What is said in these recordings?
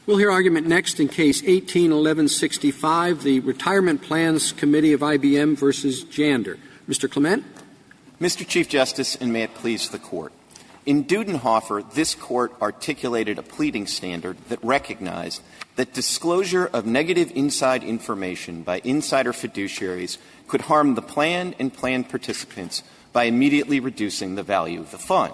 We'll hear argument next in Case 18-1165, the Retirement Plans Committee of IBM versus Jander. Mr. Clement. Mr. Chief Justice, and may it please the Court. In Dudenhoeffer, this Court articulated a pleading standard that recognized that disclosure of negative inside information by insider fiduciaries could harm the plan and plan participants by immediately reducing the value of the fund.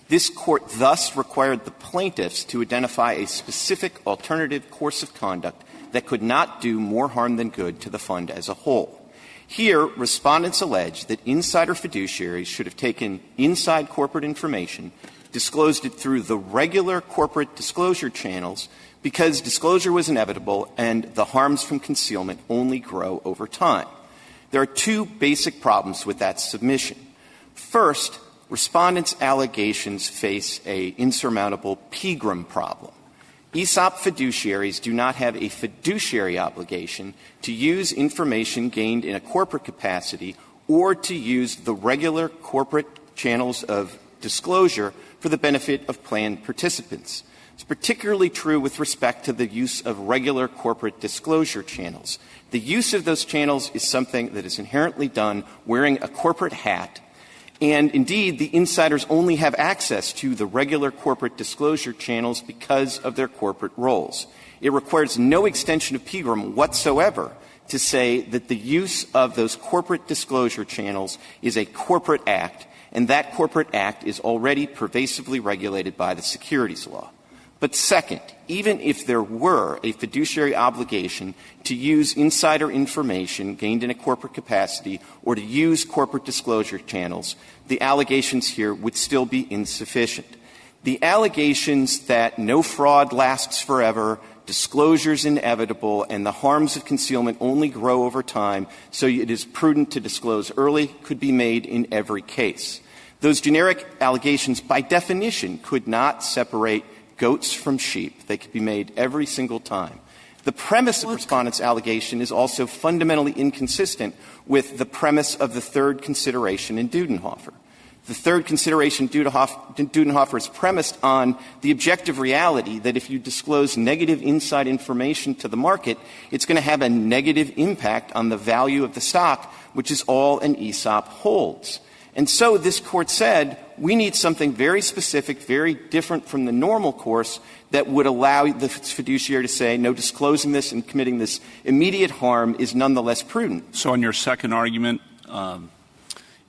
This Court thus required the plaintiffs to identify a specific alternative course of conduct that could not do more harm than good to the fund as a whole. Here, respondents allege that insider fiduciaries should have taken inside corporate information, disclosed it through the regular corporate disclosure channels because disclosure was inevitable and the harms from concealment only grow over time. There are two basic problems with that submission. First, respondents' allegations face an insurmountable PGRM problem. ESOP fiduciaries do not have a fiduciary obligation to use information gained in a corporate capacity or to use the regular corporate channels of disclosure for the benefit of plan participants. It's particularly true with respect to the use of regular corporate disclosure channels. The use of those channels is something that is inherently done wearing a corporate hat. And indeed, the insiders only have access to the regular corporate disclosure channels because of their corporate roles. It requires no extension of PGRM whatsoever to say that the use of those corporate disclosure channels is a corporate act, and that corporate act is already pervasively regulated by the securities law. But second, even if there were a fiduciary obligation to use insider information gained in a corporate capacity or to use corporate disclosure channels, the allegations here would still be insufficient. The allegations that no fraud lasts forever, disclosure is inevitable, and the harms of concealment only grow over time, so it is prudent to disclose early, could be made in every case. Those generic allegations, by definition, could not separate goats from sheep. They could be made every single time. The premise of respondents' allegation is also fundamentally inconsistent with the premise of the third consideration in Dudenhoeffer. The third consideration Dudenhoeffer is premised on the objective reality that if you disclose negative inside information to the market, it's going to have a negative impact on the value of the stock, which is all an ESOP holds. And so this Court said, we need something very specific, very different from the normal course that would allow the fiduciary to say, no, disclosing this and committing this immediate harm is nonetheless prudent. So on your second argument,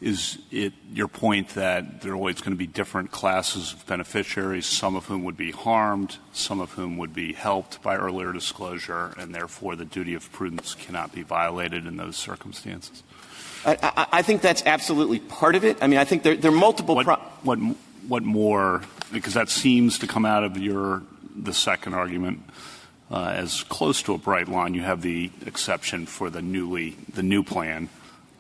is it your point that there are always going to be different classes of beneficiaries, some of whom would be harmed, some of whom would be helped by earlier disclosure, and therefore the duty of prudence cannot be violated in those circumstances? I think that's absolutely part of it. I mean, I think there are multiple what more, because that seems to come out of the second argument as close to a bright line. You have the exception for the new plan,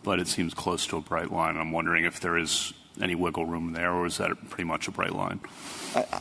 but it seems close to a bright line. I'm wondering if there is any wiggle room there, or is that pretty much a bright line?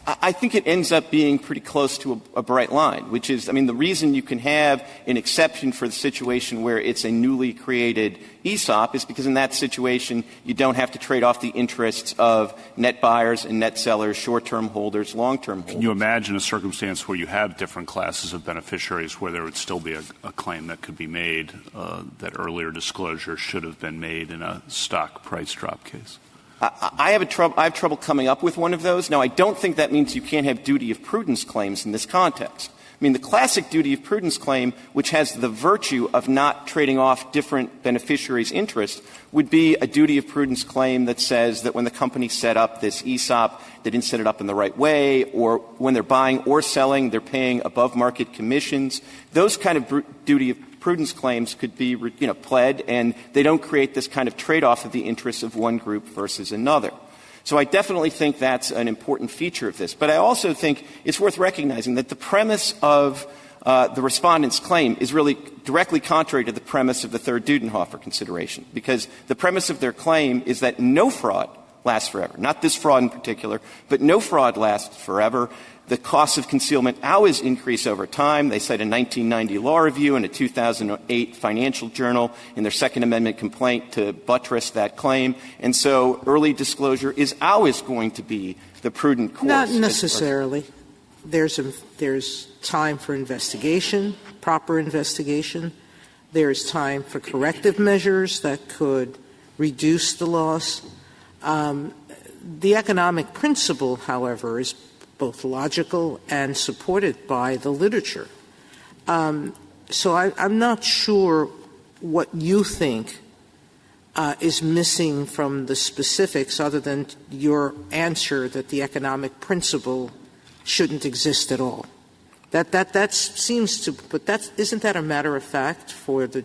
I think it ends up being pretty close to a bright line, which is, I mean, the reason you can have an exception for the situation where it's a newly created ESOP is because in that situation you don't have to trade off the interests of net buyers and net sellers, short-term holders, long-term holders. Can you imagine a circumstance where you have different classes of beneficiaries where there would still be a claim that could be made that earlier disclosure should have been made in a stock price drop case? I have trouble coming up with one of those. Now, I don't think that means you can't have duty of prudence claims in this context. I mean, the classic duty of prudence claim, which has the virtue of not trading off different beneficiaries' interests, would be a duty of prudence claim that says that when the company set up this ESOP, they didn't set it up in the right way, or when they're buying or selling, they're paying above-market commissions. Those kind of duty of prudence claims could be, pled, and they don't create this kind of trade-off of the interests of one group versus another. So I definitely think that's an important feature of this. But I also think it's worth recognizing that the premise of the respondent's claim is really directly contrary to the premise of the third Dudenhoeffer consideration, because the premise of their claim is that no fraud lasts forever. Not this fraud in particular, but no fraud lasts forever. The costs of concealment always increase over time. They cite a 1990 law review and a 2008 financial journal in their Second Amendment complaint to buttress that claim. And so early disclosure is always going to be the prudent course. Not necessarily. there's time for investigation, proper investigation. There's time for corrective measures that could reduce the loss. The economic principle, however, is both logical and supported by the literature. So I'm not sure what you think is missing from the specifics other than your answer that the economic principle shouldn't exist at all. That seems to, but isn't that a matter of fact for the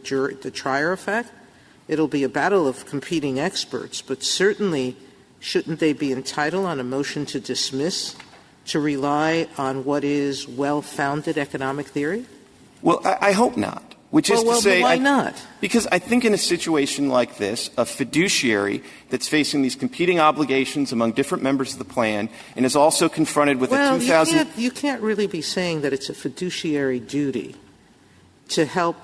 trier of fact? It'll be a battle of competing experts, but certainly shouldn't they be entitled on a motion to dismiss to rely on what is well-founded economic theory? Well, I hope not. Which is to say, why not? Because I think in a situation like this, a fiduciary that's facing these competing obligations among different members of the plan and is also confronted with a 2000. You can't really be saying that it's a fiduciary duty to help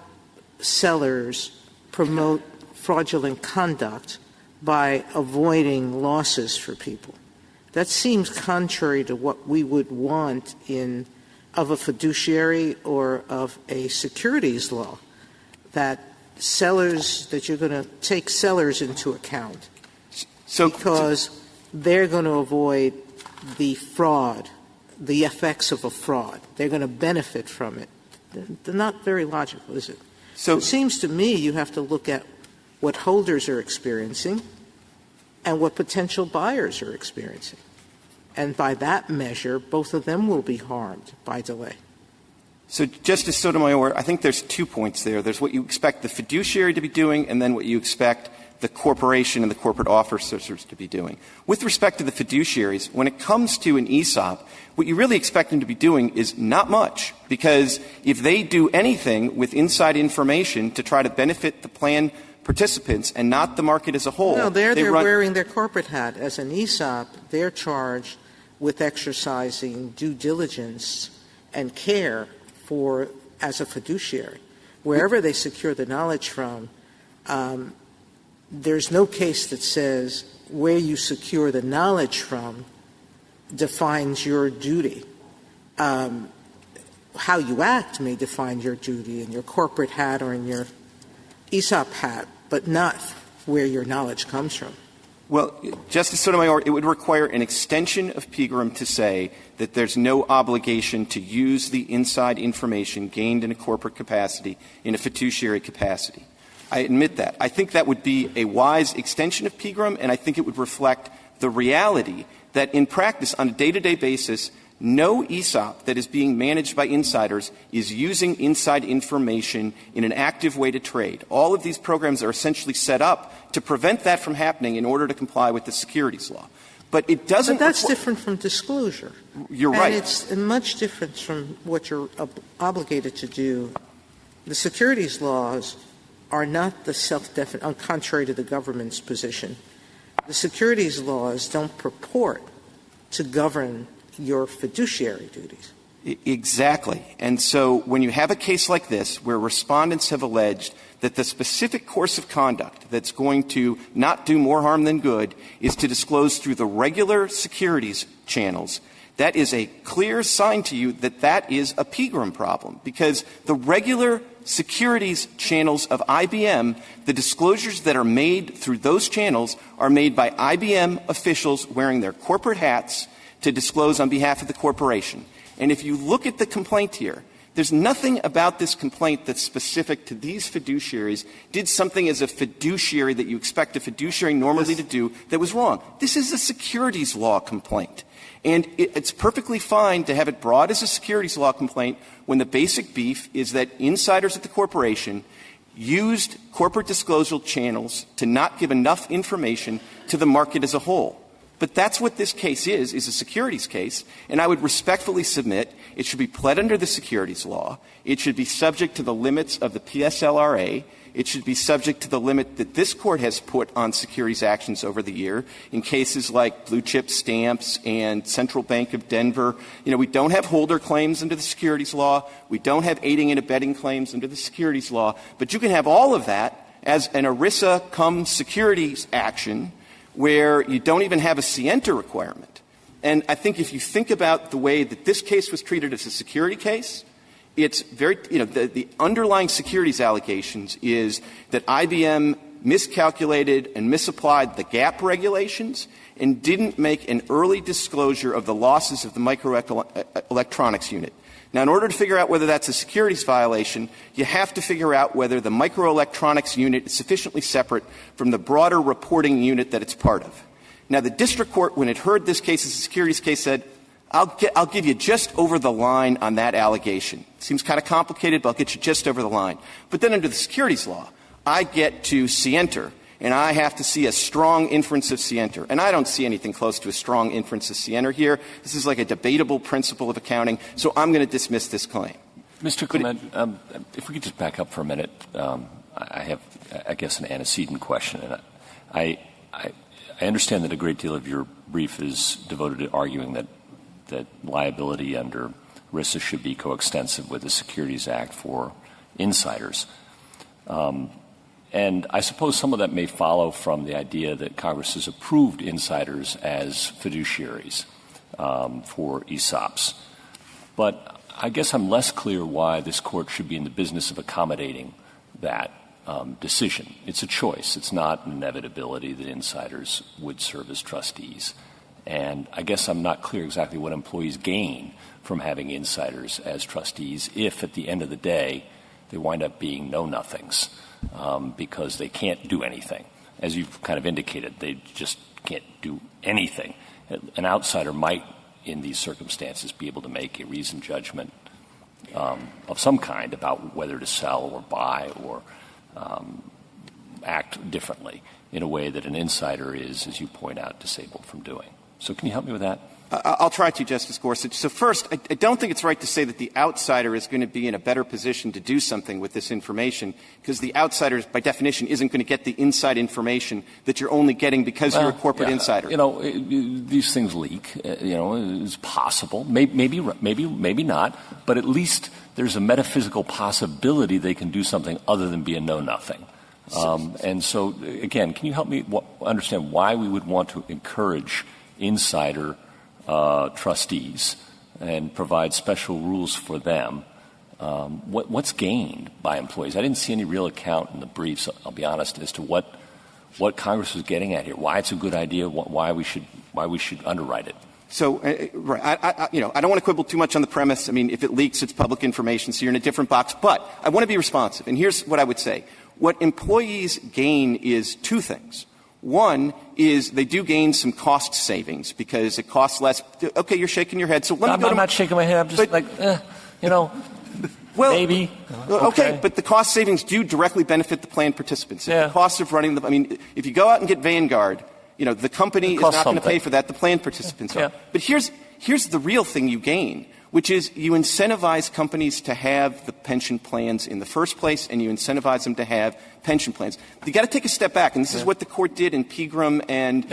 sellers promote fraudulent conduct by avoiding losses for people. That seems contrary to what we would want of a fiduciary or of a securities law, that you're going to take sellers into account because they're going to avoid the fraud, the effects of a fraud. They're going to benefit from it. They're not very logical, is it? So it seems to me you have to look at what holders are experiencing and what potential buyers are experiencing. And by that measure, both of them will be harmed by delay. So, Justice Sotomayor, I think there's 2 points there. There's what you expect the fiduciary to be doing and then what you expect the corporation and the corporate officers to be doing. With respect to the fiduciaries, when it comes to an ESOP, what you really expect them to be doing is not much, because if they do anything with inside information to try to benefit the plan participants and not the market as a whole. No, they're wearing their corporate hat. As an ESOP, they're charged with exercising due diligence and care as a fiduciary. Wherever they secure the knowledge from, there's no case that says where you secure the knowledge from defines your duty. How you act may define your duty in your corporate hat or in your ESOP hat, but not where your knowledge comes from. Well, Justice Sotomayor, it would require an extension of PGRM to say that there's no obligation to use the inside information gained in a corporate capacity in a fiduciary capacity. I admit that. I think that would be a wise extension of PGRM, and I think it would reflect the reality that in practice, on a day-to-day basis, no ESOP that is being managed by insiders is using inside information in an active way to trade. All of these programs are essentially set up to prevent that from happening in order to comply with the securities law. But it doesn't. But that's different from disclosure. You're right. And it's much different from what you're obligated to do. The securities laws are not the self-definite, contrary to the government's position. The securities laws don't purport to govern your fiduciary duties. Exactly. And so when you have a case like this where respondents have alleged that the specific course of conduct that's going to not do more harm than good is to disclose through the regular securities channels, that is a clear sign to you that that is a PGRM problem, because the regular securities channels of IBM, the disclosures that are made through those channels are made by IBM officials wearing their corporate hats to disclose on behalf of the corporation. And if you look at the complaint here, there's nothing about this complaint that's specific to these fiduciaries did something as a fiduciary that you expect a fiduciary normally to do that was wrong. This is a securities law complaint. And it's perfectly fine to have it brought as a securities law complaint when the basic beef is that insiders at the corporation used corporate disclosure channels to not give enough information to the market as a whole. But that's what this case is a securities case, and I would respectfully submit it should be pled under the securities law. It should be subject to the limits of the PSLRA. It should be subject to the limit that this Court has put on securities actions over the year in cases like blue chip stamps and Central Bank of Denver. You know, we don't have holder claims under the securities law. We don't have aiding and abetting claims under the securities law. But you can have all of that as an ERISA-Comm securities action where you don't even have a scienter requirement. And I think if you think about the way that this case was treated as a security case, it's very, the underlying securities allegations is that IBM miscalculated and misapplied the GAAP regulations and didn't make an early disclosure of the losses of the microelectronics unit. Now, in order to figure out whether that's a securities violation, you have to figure out whether the microelectronics unit is sufficiently separate from the broader reporting unit that it's part of. Now, the district court, when it heard this case as a securities case, said, I'll give you just over the line on that allegation. It seems kind of complicated, but I'll get you just over the line. But then under the securities law, I get to scienter, and I have to see a strong inference of scienter. And I don't see anything close to a strong inference of scienter here. This is like a debatable principle of accounting, so I'm going to dismiss this claim. Mr. Clement, if we could just back up for a minute. I have, I guess, an antecedent question. And I understand that a great deal of your brief is devoted to arguing that liability under ERISA should be coextensive with the Securities Act for insiders. And I suppose some of that may follow from the idea that Congress has approved insiders as fiduciaries for ESOPs. But I guess I'm less clear why this Court should be in the business of accommodating that decision. It's a choice. It's not an inevitability that insiders would serve as trustees. And I guess I'm not clear exactly what employees gain from having insiders as trustees if, at the end of the day, they wind up being know-nothings because they can't do anything. As you've kind of indicated, they just can't do anything. An outsider might, in these circumstances, be able to make a reasoned judgment of some kind about whether to sell or buy or act differently in a way that an insider is, as you point out, disabled from doing. So can you help me with that? I'll try to, Justice Gorsuch. So first, I don't think it's right to say that the outsider is going to be in a better position to do something with this information, because the outsider, by definition, isn't going to get the inside information that you're only getting because you're a corporate insider. These things leak. It's possible. Maybe not. But at least there's a metaphysical possibility they can do something other than be a know-nothing. And so, again, can you help me understand why we would want to encourage insider trustees and provide special rules for them? What's gained by employees? I didn't see any real account in the briefs, I'll be honest, as to what Congress was getting at here, why it's a good idea, why we should underwrite it. So, I don't want to quibble too much on the premise. I mean, if it leaks, it's public information, so you're in a different box. But I want to be responsive. And here's what I would say. What employees gain is two things. One is they do gain some cost savings because it costs less. Okay, you're shaking your head. So let me go I'm not shaking my head. I'm just well, maybe. Okay, but the cost savings do directly benefit the plan participants. Yeah. The cost of running if you go out and get Vanguard, the company is not going to pay for that. The plan participants are. But here's the real thing you gain, which is you incentivize companies to have the pension plans in the first place, and you incentivize them to have pension plans. You got to take a step back, and this is what the Court did in Pegram, and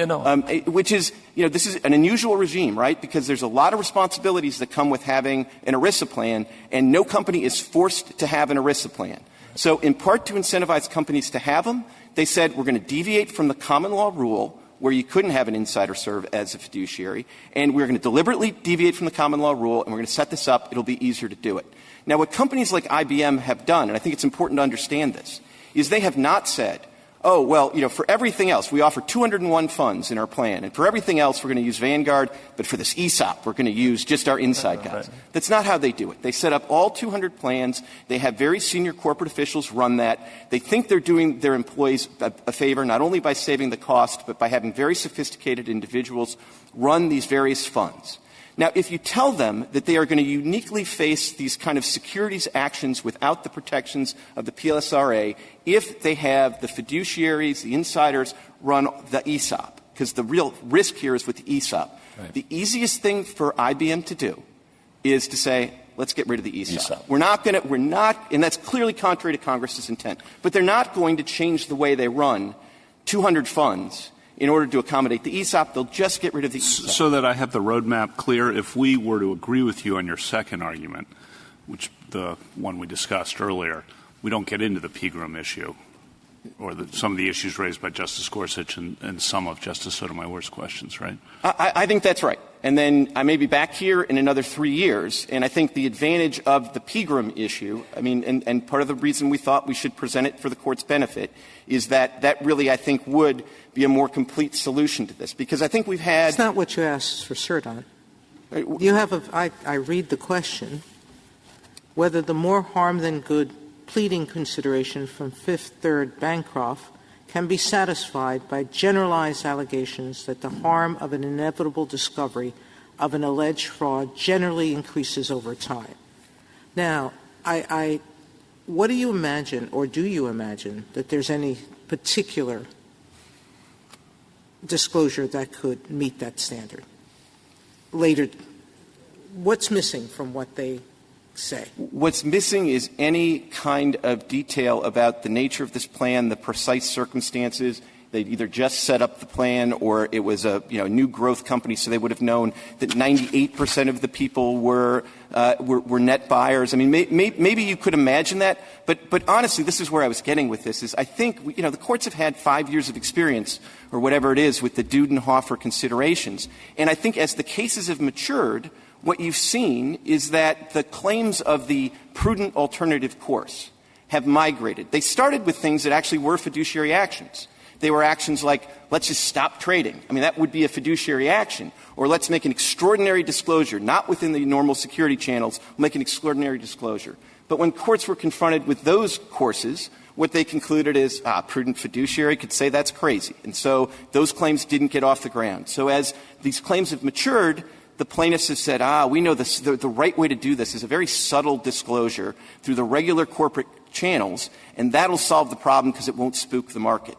which is, this is an unusual regime, right? Because there's a lot of responsibilities that come with having an ERISA plan, and no company is forced to have an ERISA plan. So, in part to incentivize companies to have them, they said we're going to deviate from the common law rule where you couldn't have an insider serve as a fiduciary, and we're going to deliberately deviate from the common law rule, and we're going to set this up. It'll be easier to do it. Now, what companies like IBM have done, and I think it's important to understand this, is they have not said, oh, well, for everything else, we offer 201 funds in our plan, and for everything else, we're going to use Vanguard, but for this ESOP, we're going to use just our inside guys. Right. That's not how they do it. They set up all 200 plans. They have very senior corporate officials run that. They think they're doing their employees a favor, not only by saving the cost, but by having very sophisticated individuals run these various funds. Now, if you tell them that they are going to uniquely face these kind of securities actions without the protections of the PLSRA, if they have the fiduciaries, the insiders, run the ESOP, because the real risk here is with the ESOP. Right. The easiest thing for IBM to do is to say, let's get rid of the ESOP. We're not, and that's clearly contrary to Congress's intent, but they're not going to change the way they run 200 funds in order to accommodate the ESOP. They'll just get rid of the ESOP. So that I have the roadmap clear, if we were to agree with you on your second argument, which the one we discussed earlier, we don't get into the Pegram issue or some of the issues raised by Justice Gorsuch and some of Justice Sotomayor's questions, right? I think that's right. and then I may be back here in another 3 years. And I think the advantage of the Pegram issue, and part of the reason we thought we should present it for the Court's benefit is that really, I think, would be a more complete solution to this. Because I think we've had — It's not what you asked for cert on. You have I read the question, whether the more harm than good pleading consideration from Fifth Third Bancorp can be satisfied by generalized allegations that the harm of an inevitable discovery of an alleged fraud generally increases over time. Now, what do you imagine, or do you imagine, that there's any particular disclosure that could meet that standard? Later, what's missing from what they say? What's missing is any kind of detail about the nature of this plan, the precise circumstances. They'd either just set up the plan or it was a new growth company, so they would have known that 98% of the people were net buyers. I mean, maybe you could imagine that, but honestly, this is where I was getting with this. Is I think the courts have had 5 years of experience or whatever it is with the Dudenhoeffer considerations, and I think as the cases have matured, what you've seen is that the claims of the prudent alternative course have migrated. They started with things that actually were fiduciary actions. They were actions like, let's just stop trading. I mean, that would be a fiduciary action. Or let's make an extraordinary disclosure, not within the normal security channels, make an extraordinary disclosure. But when courts were confronted with those courses, what they concluded is, prudent fiduciary could say that's crazy. And so those claims didn't get off the ground. So as these claims have matured, the plaintiffs have said, we know this, the right way to do this is a very subtle disclosure through the regular corporate channels, and that'll solve the problem because it won't spook the market.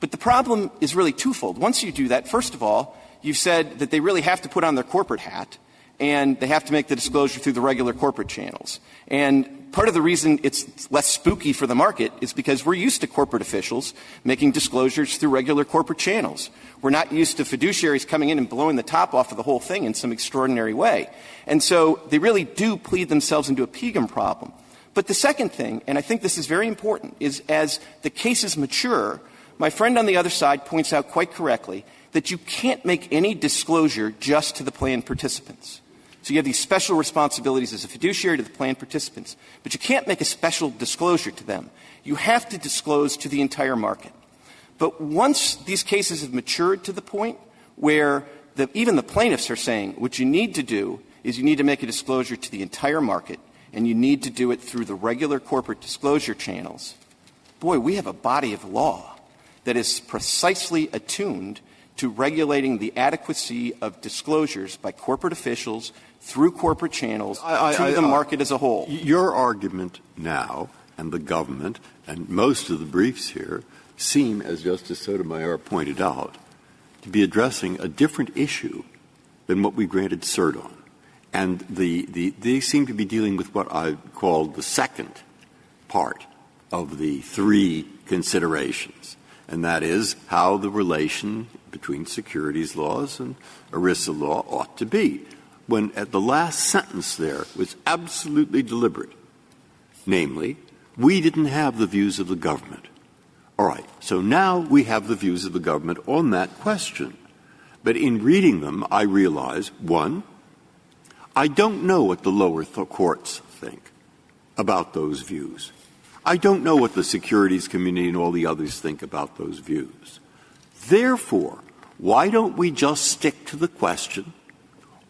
But the problem is really twofold. Once you do that, first of all, you've said that they really have to put on their corporate hat, and they have to make the disclosure through the regular corporate channels. And part of the reason it's less spooky for the market is because we're used to corporate officials making disclosures through regular corporate channels. We're not used to fiduciaries coming in and blowing the top off of the whole thing in some extraordinary way. And so they really do plead themselves into a Pegram problem. But the second thing, and I think this is very important, is as the cases mature, my friend on the other side points out quite correctly that you can't make any disclosure just to the plan participants. So you have these special responsibilities as a fiduciary to the plan participants, but you can't make a special disclosure to them. You have to disclose to the entire market. But once these cases have matured to the point where even the plaintiffs are saying what you need to do is you need to make a disclosure to the entire market, and you need to do it through the regular corporate disclosure channels, boy, we have a body of law that is precisely attuned to regulating the adequacy of disclosures by corporate officials through corporate channels to the market as a whole. Your argument now, and the government, and most of the briefs here, seem, as Justice Sotomayor pointed out, to be addressing a different issue than what we granted cert on. And they seem to be dealing with what I called the second part of the three considerations, and that is how the relation between securities laws and ERISA law ought to be. When at the last sentence there was absolutely deliberate, namely, we didn't have the views of the government. All right, so now we have the views of the government on that question. But in reading them, I realize, one, I don't know what the lower courts think about those views. I don't know what the securities community and all the others think about those views. Therefore, why don't we just stick to the question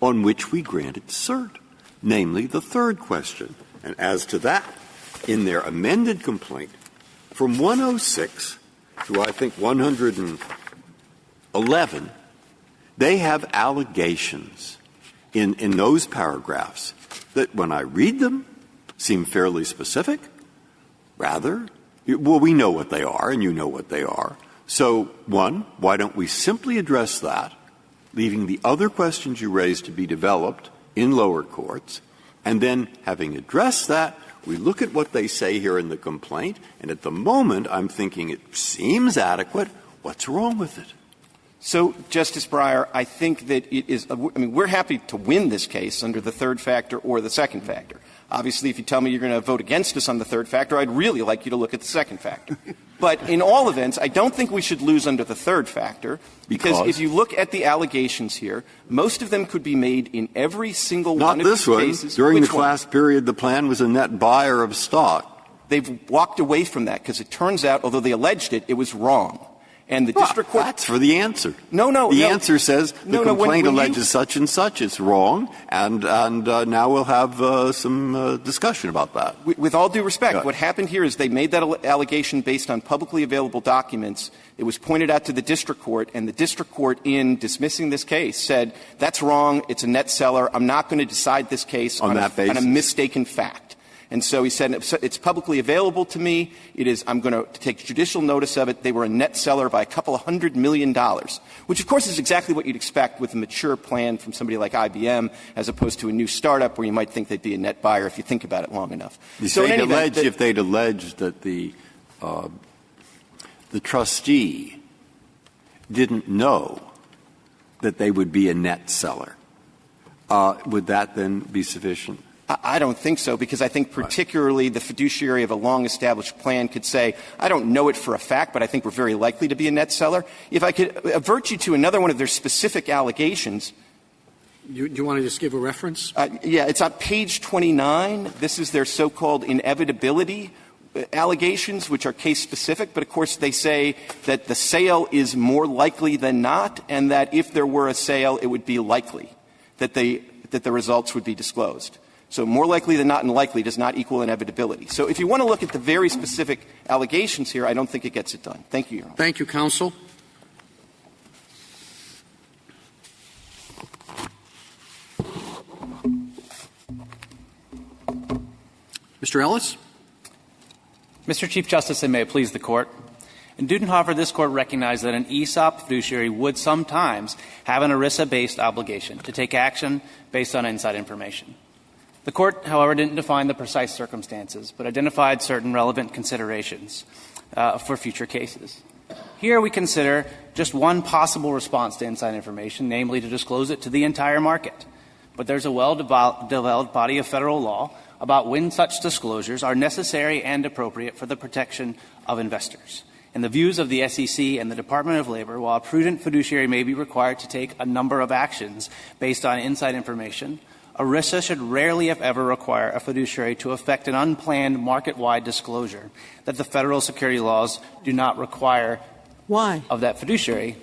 on which we granted cert, namely the third question? And as to that, in their amended complaint, from 106 to, I think, 111, they have allegations in those paragraphs that, when I read them, seem fairly specific. Rather, well, we know what they are, and you know what they are. So, one, why don't we simply address that, leaving the other questions you raised to be developed in lower courts, and then, having addressed that, we look at what they say here in the complaint, and at the moment I'm thinking it seems adequate. What's wrong with it? So, Justice Breyer, I think that it is – we're happy to win this case under the third factor or the second factor. Obviously, if you tell me you're going to vote against us on the third factor, I'd really like you to look at the second factor. But in all events, I don't think we should lose under the third factor, because if you look at the allegations here, most of them could be made in every single one of these cases. During the class period, the plan was a net buyer of stock. They've walked away from that because it turns out, although they alleged it, it was wrong. And the district court — That's for the answer. No. The answer says the complaint alleges such and such. It's wrong. And now we'll have some discussion about that. With all due respect, what happened here is they made that allegation based on publicly available documents. It was pointed out to the district court, and the district court, in dismissing this case, said, that's wrong. It's a net seller. I'm not going to decide this case on a mistaken fact. And so he said, it's publicly available to me. I'm going to take judicial notice of it. They were a net seller by $200 million, which, of course, is exactly what you'd expect with a mature plan from somebody like IBM, as opposed to a new startup where you might think they'd be a net buyer if you think about it long enough. If they'd alleged that the trustee didn't know that they would be a net seller, would that then be sufficient? I don't think so, because I think particularly the fiduciary of a long-established plan could say, I don't know it for a fact, but I think we're very likely to be a net seller. If I could avert you to another one of their specific allegations. Do you want to just give a reference? Yeah, it's on page 29. This is their so-called inevitability allegations, which are case-specific, but of course they say that the sale is more likely than not, and that if there were a sale, it would be likely that the results would be disclosed. So more likely than not and likely does not equal inevitability. So if you want to look at the very specific allegations here, I don't think it gets it done. Thank you, Your Honor. Thank you, counsel. Mr. Ellis? Mr. Chief Justice, and may it please the Court. In Dudenhoeffer, this Court recognized that an ESOP fiduciary would sometimes have an ERISA-based obligation to take action based on inside information. The Court, however, didn't define the precise circumstances, but identified certain relevant considerations for future cases. Here we consider just one possible response to inside information, namely to disclose it to the entire market. But there's a well-developed body of federal law about when such disclosures are necessary and appropriate for the protection of investors. In the views of the SEC and the Department of Labor, while a prudent fiduciary may be required to take a number of actions based on inside information, ERISA should rarely, if ever, require a fiduciary to effect an unplanned market-wide disclosure that the federal security laws do not require. Why? Of that fiduciary.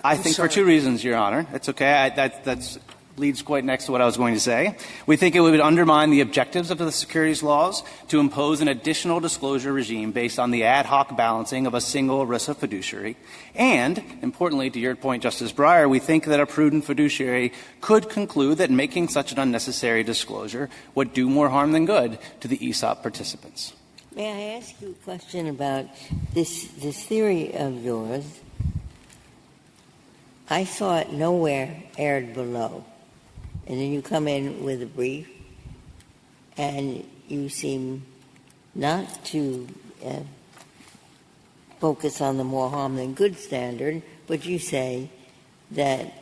I think for two reasons, Your Honor. It's okay. That leads quite next to what I was going to say. We think it would undermine the objectives of the securities laws to impose an additional disclosure regime based on the ad hoc balancing of a single ERISA fiduciary. And, importantly, to your point, Justice Breyer, we think that a prudent fiduciary could conclude that making such an unnecessary disclosure would do more harm than good to the ESOP participants. May I ask you a question about this theory of yours? I saw it nowhere aired below. And then you come in with a brief, and you seem not to focus on the more harm than good standard, but you say that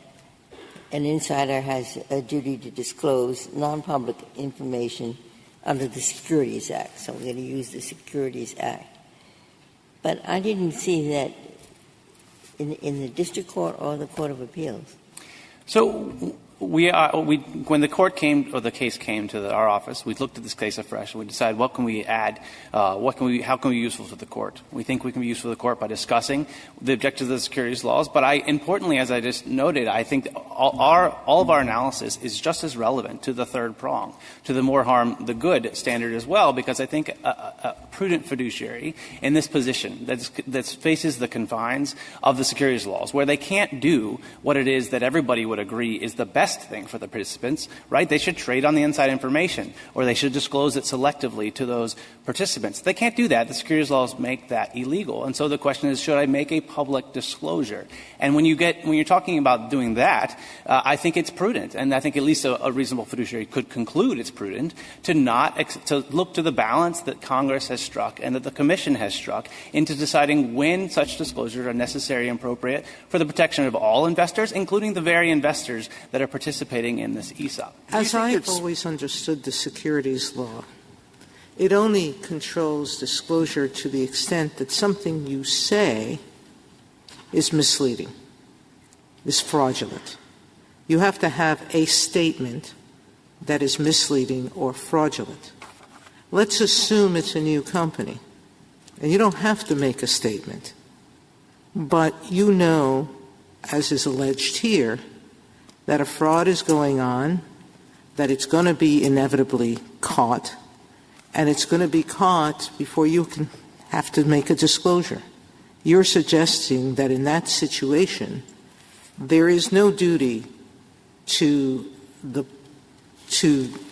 an insider has a duty to disclose non-public information under the Securities Act. So we're going to use the Securities Act. But I didn't see that in the district court or the Court of Appeals. So when the court came, or the case came to our office, we looked at this case afresh and we decided what can we add, how can we be useful to the court. We think we can be useful to the court by discussing the objectives of the securities laws. But importantly, as I just noted, I think all of our analysis is just as relevant to the third prong, to the more harm, the good standard as well, because I think a prudent fiduciary in this position that faces the confines of the securities laws, where they can't do what it is that everybody would agree is the best thing for the participants, right? They should trade on the inside information, or they should disclose it selectively to those participants. They can't do that. The securities laws make that illegal. And so the question is, should I make a public disclosure? And when you're talking about doing that, I think it's prudent, and I think at least a reasonable fiduciary could conclude it's prudent to to look to the balance that Congress has struck and that the Commission has struck into deciding when such disclosures are necessary and appropriate for the protection of all investors, including the very investors that are participating in this ESOP. As I've always understood the securities law, It only controls disclosure to the extent that something you say is misleading, is fraudulent. You have to have a statement that is misleading or fraudulent. Let's assume it's a new company, and you don't have to make a statement, but you know, as is alleged here, that a fraud is going on, that it's going to be inevitably caught, and it's going to be caught before you can have to make a disclosure. You're suggesting that in that situation, there is no duty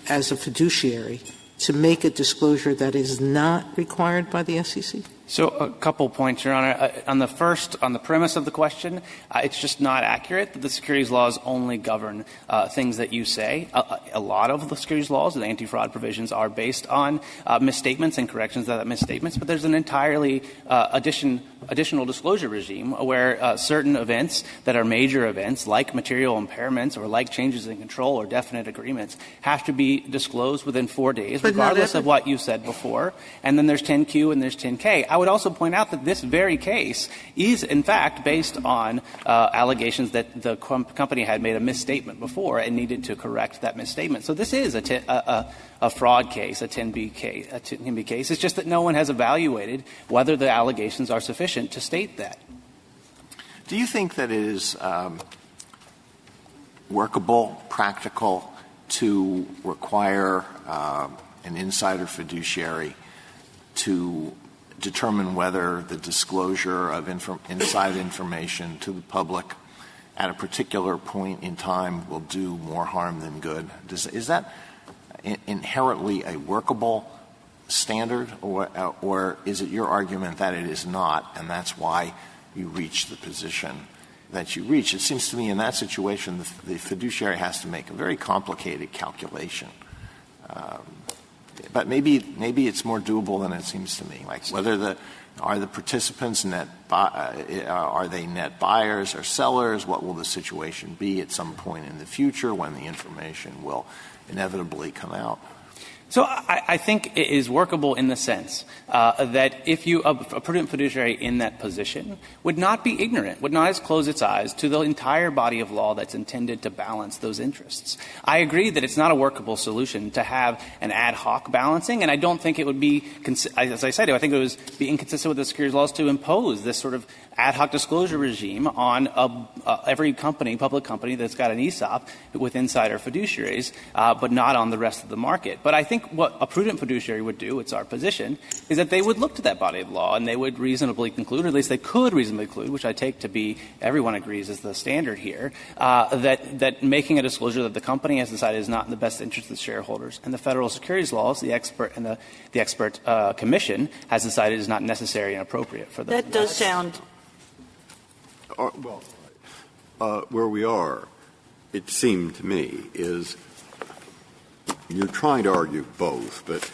as a fiduciary to make a disclosure that is not required by the SEC? So a couple points, Your Honor. On the premise of the question, it's just not accurate that the securities laws only govern things that you say. A lot of the securities laws and anti-fraud provisions are based on misstatements and corrections of that misstatements, but there's an entirely additional disclosure regime where certain events that are major events, like material impairments or like changes in control or definite agreements, have to be disclosed within 4 days, regardless of what you said before. And then there's 10Q and there's 10K. I would also point out that this very case is, in fact, based on allegations that the company had made a misstatement before and needed to correct that misstatement. So this is a fraud case, a 10B case. It's just that no one has evaluated whether the allegations are sufficient to state that. Do you think that it is workable, practical to require an insider fiduciary to determine whether the disclosure of inside information to the public at a particular point in time will do more harm than good? Is that inherently a workable standard, or is it your argument that it is not, and that's why you reach the position that you reach? It seems to me in that situation the fiduciary has to make a very complicated calculation. But maybe it's more doable than it seems to me. Like whether are the participants are they net buyers or sellers? What will the situation be at some point in the future when the information will inevitably come out? So I think it is workable in the sense that if a prudent fiduciary in that position would not be ignorant, would not close its eyes to the entire body of law that's intended to balance those interests. I agree that it's not a workable solution to have an ad hoc balancing, and I don't think it would be, as I said, I think it would be inconsistent with the securities laws to impose this sort of ad hoc disclosure regime on every company, public company that's got an ESOP with insider fiduciaries, but not on the rest of the market. But I think what a prudent fiduciary would do, it's our position, is that they would look to that body of law and they would reasonably conclude, or at least they could reasonably conclude, which I take to be everyone agrees is the standard here, that making a disclosure that the company has decided is not in the best interest of the shareholders, and the federal securities laws, the expert and the expert commission has decided is not necessary and appropriate for them. That does sound. Where we are, it seemed to me, is you're trying to argue both, but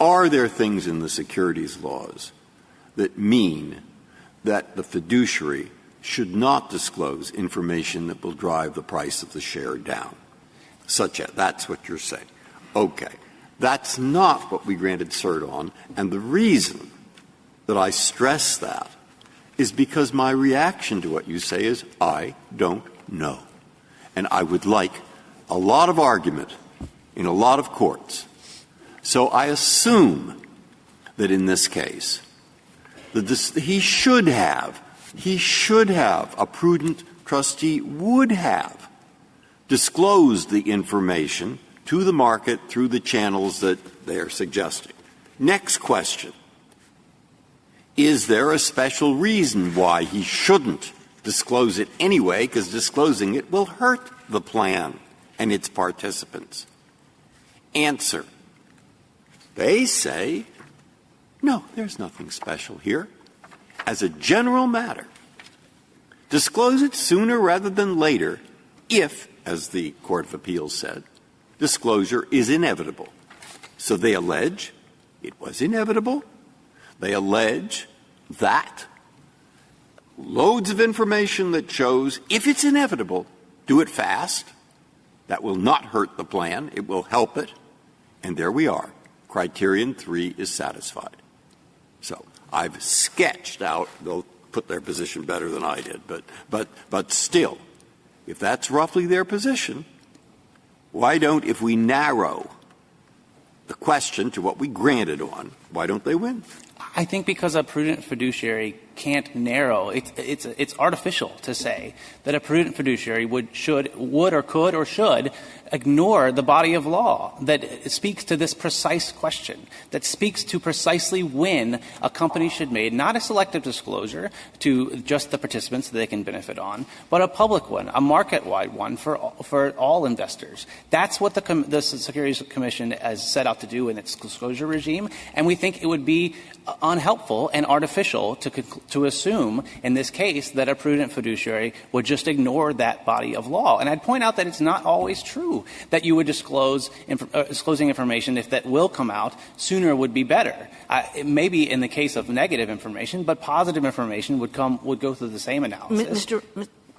are there things in the securities laws that mean that the fiduciary should not disclose information that will drive the price of the share down? That's what you're saying. Okay. That's not what we granted cert on, and the reason that I stress that is because my reaction to what you say is, I don't know. And I would like a lot of argument in a lot of courts. So I assume that in this case, he should have, a prudent trustee would have disclosed the information to the market through the channels that they are suggesting. Next question. Is there a special reason why he shouldn't disclose it anyway, because disclosing it will hurt the plan and its participants? Answer. They say, no, there's nothing special here. As a general matter, disclose it sooner rather than later if, as the Court of Appeals said, disclosure is inevitable. So they allege it was inevitable. They allege that loads of information that shows if it's inevitable, do it fast. That will not hurt the plan. It will help it. And there we are. criterion 3 is satisfied. So I've sketched out, they'll put their position better than I did, but still, if that's roughly their position, why don't, if we narrow the question to what we granted on, why don't they win? I think because a prudent fiduciary can't narrow. It's artificial to say that a prudent fiduciary would or could or should ignore the body of law that speaks to this precise question, that speaks to precisely when a company should make not a selective disclosure to just the participants that they can benefit on, but a public one, a market-wide one for all investors. That's what the Securities Commission has set out to do in its disclosure regime, and we think it would be unhelpful and artificial to assume in this case that a prudent fiduciary would just ignore that body of law. And I'd point out that it's not always true that you would disclosing information if that will come out sooner would be better. It may be in the case of negative information, but positive information would go through the same analysis.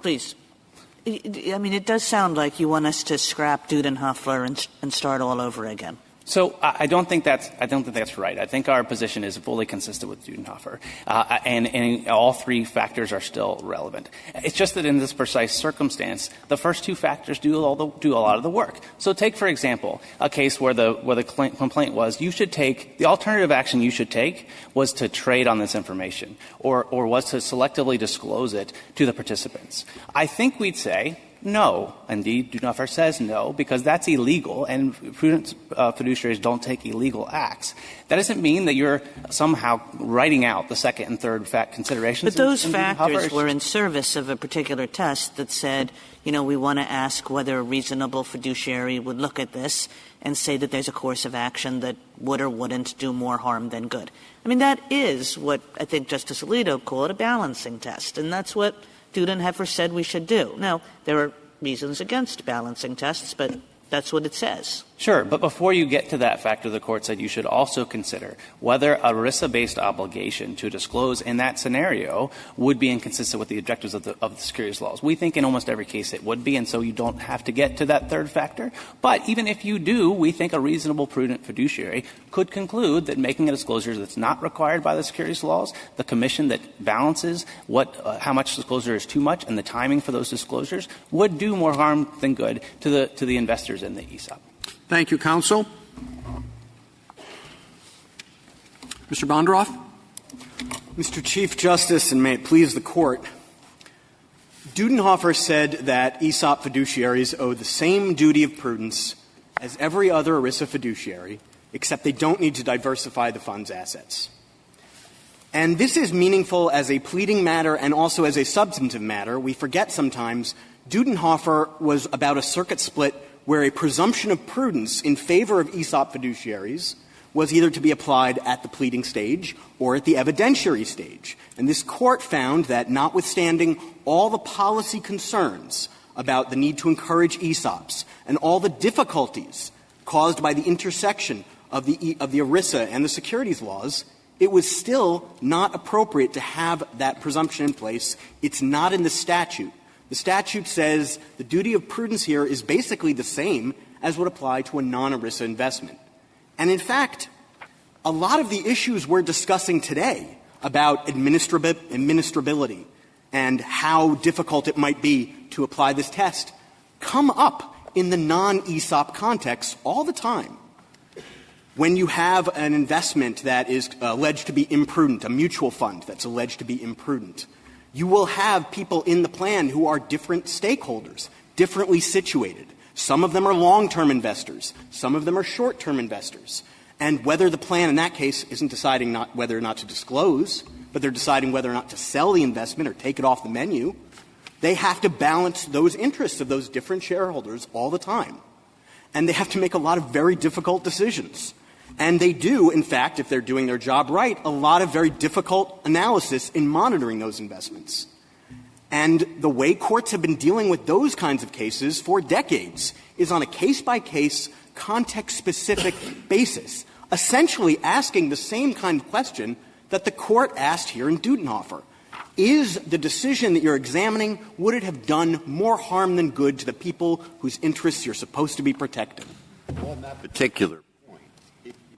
Please. I mean, it does sound like you want us to scrap Dudenhoeffer and start all over again. So I don't think that's right. I think our position is fully consistent with Dudenhoeffer, and all three factors are still relevant. It's just that in this precise circumstance, the first two factors do a lot of the work. So take, for example, a case where the complaint was the alternative action you should take was to trade on this information or was to selectively disclose it to the participants. I think we'd say, no. Indeed, Dudenhoeffer says no, because that's illegal, and prudent fiduciaries don't take illegal acts. That doesn't mean that you're somehow writing out the second and third considerations. But those factors were in service of a particular test that said, we want to ask whether a reasonable fiduciary would look at this and say that there's a course of action that would or wouldn't do more harm than good. I mean, that is what I think Justice Alito called a balancing test, and that's what Dudenhoeffer said we should do. Now, there are reasons against balancing tests, but that's what it says. Sure, but before you get to that factor, the Court said you should also consider whether a ERISA-based obligation to disclose in that scenario would be inconsistent with the objectives of the securities laws. We think in almost every case it would be, and so you don't have to get to that third factor. But even if you do, we think a reasonable prudent fiduciary could conclude that making a disclosure that's not required by the securities laws, the commission that balances how much disclosure is too much and the timing for those disclosures, would do more harm than good to the investors in the ESOP. Thank you, counsel. Mr. Bondroff. Mr. Chief Justice, and may it please the Court, Dudenhoeffer said that ESOP fiduciaries owe the same duty of prudence as every other ERISA fiduciary, except they don't need to diversify the fund's assets. And this is meaningful as a pleading matter and also as a substantive matter. We forget sometimes Dudenhoeffer was about a circuit split where a presumption of prudence in favor of ESOP fiduciaries was either to be applied at the pleading stage or at the evidentiary stage. And this Court found that notwithstanding all the policy concerns about the need to encourage ESOPs and all the difficulties caused by the intersection of the ERISA and the securities laws, it was still not appropriate to have that presumption in place. It's not in the statute. The statute says the duty of prudence here is basically the same as would apply to a non-ERISA investment. And in fact, a lot of the issues we're discussing today about administrability and how difficult it might be to apply this test come up in the non-ESOP context all the time. When you have an investment that is alleged to be imprudent, a mutual fund that's alleged to be imprudent, you will have people in the plan who are different stakeholders, differently situated. Some of them are long-term investors. Some of them are short-term investors. And whether the plan in that case isn't deciding not whether or not to disclose, but they're deciding whether or not to sell the investment or take it off the menu, they have to balance those interests of those different shareholders all the time. And they have to make a lot of very difficult decisions. And they do, in fact, if they're doing their job right, a lot of very difficult analysis in monitoring those investments. And the way courts have been dealing with those kinds of cases for decades is on a case-by-case, context-specific basis, essentially asking the same kind of question that the Court asked here in Dudenhoeffer. Is the decision that you're examining, would it have done more harm than good to the people whose interests you're supposed to be protecting? On that particular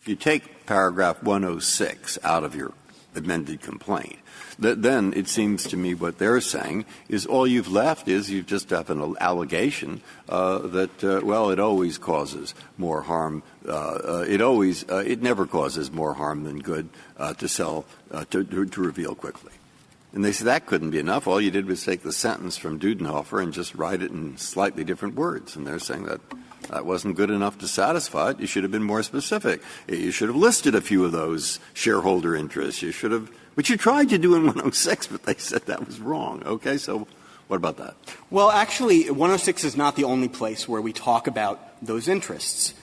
if you take paragraph 106 out of your amended complaint, then it seems to me what they're saying is all you've left is you just have an allegation that, well, it always causes more harm. It never causes more harm than good to sell, to reveal quickly. And they say that couldn't be enough. All you did was take the sentence from Dudenhoeffer and just write it in slightly different words. And they're saying that that wasn't good enough to satisfy it. You should have been more specific. You should have listed a few of those shareholder interests. You should have, which you tried to do in 106, but they said that was wrong. Okay, so what about that? Well, actually, 106 is not the only place where we talk about those interests.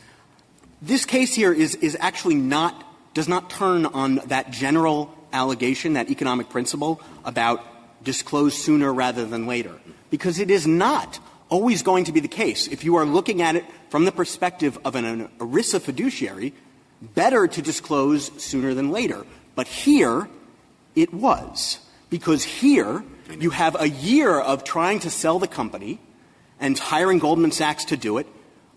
This case here is actually does not turn on that general allegation, that economic principle about disclose sooner rather than later, because it is not always going to be the case. If you are looking at it from the perspective of an ERISA fiduciary, better to disclose sooner than later. But here it was, because here you have a year of trying to sell the company and hiring Goldman Sachs to do it,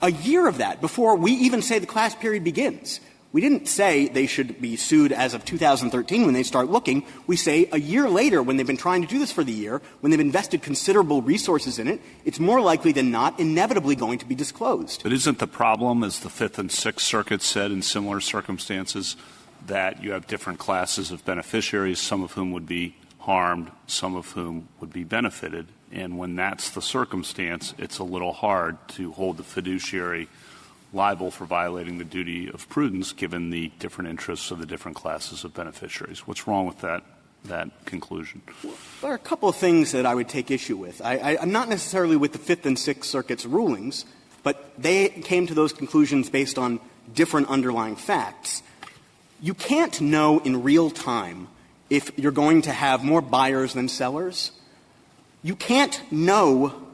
a year of that before we even say the class period begins. We didn't say they should be sued as of 2013 when they start looking. We say a year later, when they've been trying to do this for the year, when they've invested considerable resources in it, it's more likely than not inevitably going to be disclosed. But isn't the problem, as the Fifth and Sixth Circuits said in similar circumstances, that you have different classes of beneficiaries, some of whom would be harmed, some of whom would be benefited? And when that's the circumstance, it's a little hard to hold the fiduciary liable for violating the duty of prudence given the different interests of the different classes of beneficiaries. What's wrong with that conclusion? Well, there are a couple of things that I would take issue with. I'm not necessarily with the Fifth and Sixth Circuit's rulings, but they came to those conclusions based on different underlying facts. You can't know in real time if you're going to have more buyers than sellers. You can't know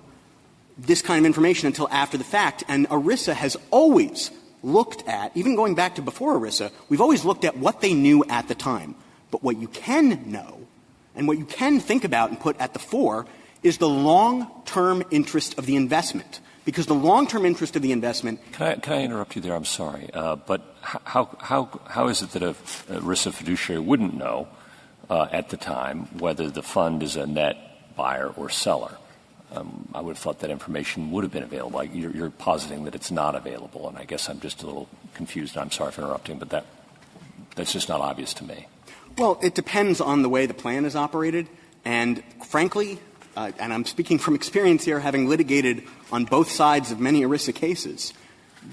this kind of information until after the fact, and ERISA has always looked at, even going back to before ERISA, we've always looked at what they knew at the time. But what you can know and what you can think about and put at the fore is the long-term interest of the investment. Because the long-term interest of the investment — Can I interrupt you there? I'm sorry. But how is it that a ERISA fiduciary wouldn't know at the time whether the fund is a net buyer or seller? I would have thought that information would have been available. You're positing that it's not available, and I guess I'm just a little confused. I'm sorry for interrupting, but that's just not obvious to me. Well, it depends on the way the plan is operated, and frankly, and I'm speaking from experience here, having litigated on both sides of many ERISA cases,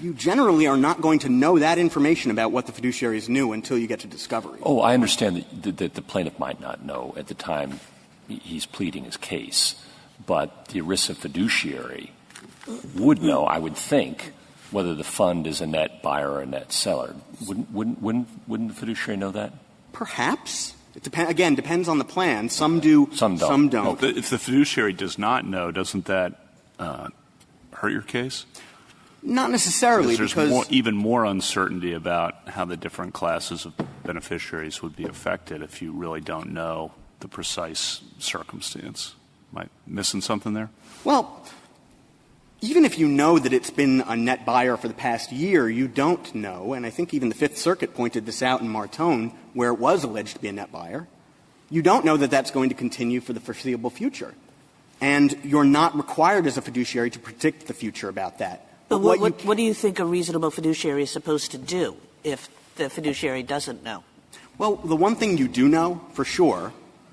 you generally are not going to know that information about what the fiduciaries knew until you get to discovery. Oh, I understand that the plaintiff might not know at the time he's pleading his case. But the ERISA fiduciary would know, I would think, whether the fund is a net buyer or a net seller. Wouldn't the fiduciary know that? Perhaps. It depends on the plan. Some do, some don't. If the fiduciary does not know, doesn't that hurt your case? Not necessarily, because there's even more uncertainty about how the different classes of beneficiaries would be affected if you really don't know the precise circumstance. Am I missing something there? Well, even if you know that it's been a net buyer for the past year, you don't know, and I think even the Fifth Circuit pointed this out in Martone, where it was alleged to be a net buyer, you don't know that that's going to continue for the foreseeable future. And you're not required as a fiduciary to predict the future about that. But what do you think a reasonable fiduciary is supposed to do if the fiduciary doesn't know? Well, the one thing you do know for sure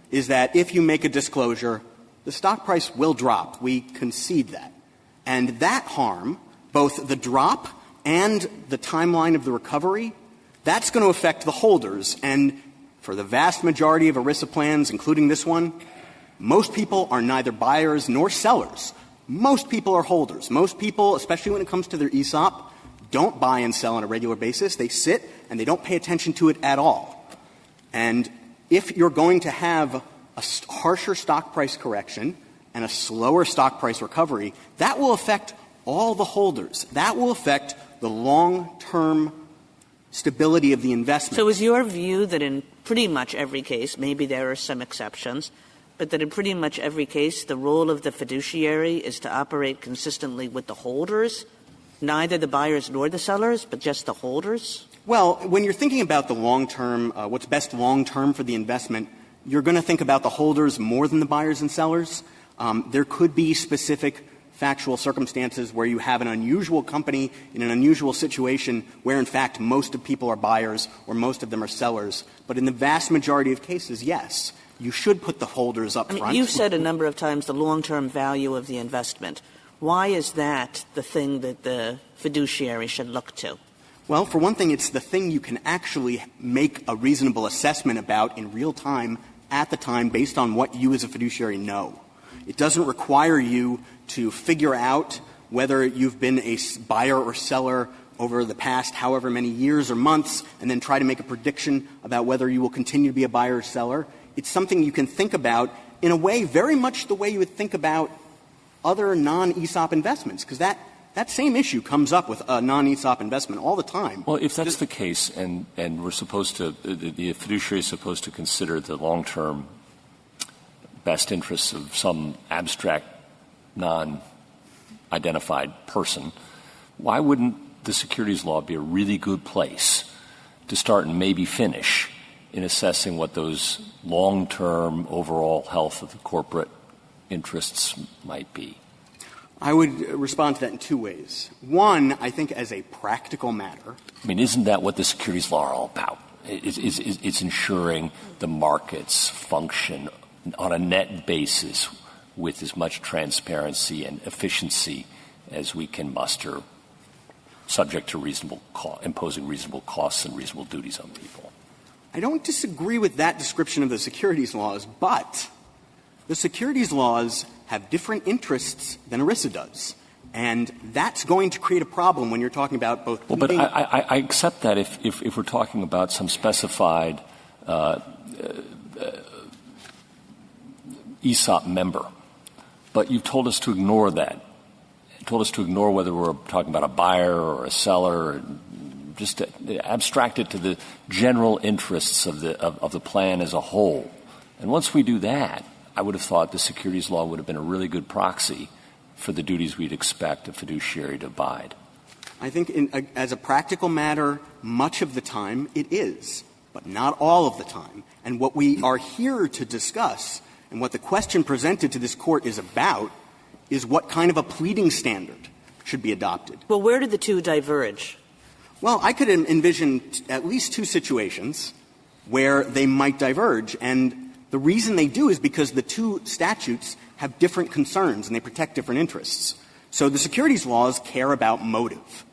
is that if you make a disclosure, the stock price will drop. We concede that. And that harm, both the drop and the timeline of the recovery, that's going to affect the holders. And for the vast majority of ERISA plans, including this one, most people are neither buyers nor sellers. Most people are holders. Most people, especially when it comes to their ESOP, don't buy and sell on a regular basis. They sit and they don't pay attention to it at all. And if you're going to have a harsher stock price correction and a slower stock price recovery, that will affect all the holders. That will affect the long-term stability of the investment. So is your view that in pretty much every case, maybe there are some exceptions, but that in pretty much every case the role of the fiduciary is to operate consistently with the holders, neither the buyers nor the sellers, but just the holders? Well, when you're thinking about the long-term, what's best long-term for the investment, you're going to think about the holders more than the buyers and sellers. There could be specific factual circumstances where you have an unusual company in an unusual situation where, in fact, most of people are buyers or most of them are sellers. But in the vast majority of cases, yes, you should put the holders up front. You've said a number of times the long-term value of the investment. Why is that the thing that the fiduciary should look to? Well, for one thing, it's the thing you can actually make a reasonable assessment about in real time at the time based on what you as a fiduciary know. It doesn't require you to figure out whether you've been a buyer or seller over the past however many years or months and then try to make a prediction about whether you will continue to be a buyer or seller. It's something you can think about in a way very much the way you would think about other non-ESOP investments, because that same issue comes up with a non-ESOP investment all the time. Well, if that's the case and we're supposed to – the fiduciary is supposed to consider the long-term best interests of some abstract, non-identified person, why wouldn't the securities law be a really good place to start and maybe finish in assessing what those long-term overall health of the corporate interests might be? I would respond to that in two ways. One, I think as a practical matter. I mean, isn't that what the securities law are all about? It's ensuring the markets function on a net basis with as much transparency and efficiency as we can muster, subject to imposing reasonable costs and reasonable duties on people. I don't disagree with that description of the securities laws, but the securities laws have different interests than ERISA does. And that's going to create a problem when you're talking about both pleading. Well, but I accept that if we're talking about some specified ESOP member. But you've told us to ignore that. You told us to ignore whether we're talking about a buyer or a seller, just to abstract it to the general interests of the plan as a whole. And once we do that, I would have thought the securities law would have been a really good proxy for the duties we'd expect a fiduciary to abide. I think as a practical matter, much of the time it is, but not all of the time. And what we are here to discuss and what the question presented to this Court is about is what kind of a pleading standard should be adopted. Well, where did the two diverge? Well, I could envision at least two situations where they might diverge. And the reason they do is because the two statutes have different concerns and they protect different interests. So the securities laws care about motive.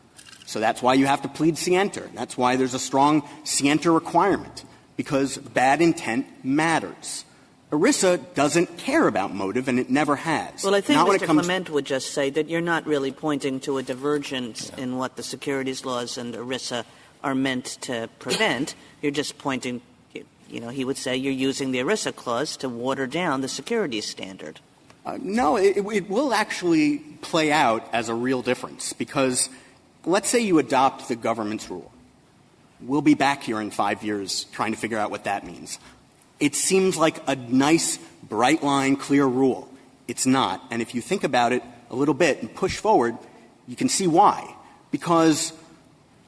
So that's why you have to plead scienter. That's why there's a strong scienter requirement, because bad intent matters. ERISA doesn't care about motive, and it never has. Well, I think Mr. Clement would just say that you're not really pointing to a divergence in what the securities laws and ERISA are meant to prevent. You're just pointing, he would say you're using the ERISA clause to water down the securities standard. No, it will actually play out as a real difference, because let's say you adopt the government's rule. We'll be back here in 5 years trying to figure out what that means. It seems like a nice, bright line, clear rule. It's not. And if you think about it a little bit and push forward, you can see why. Because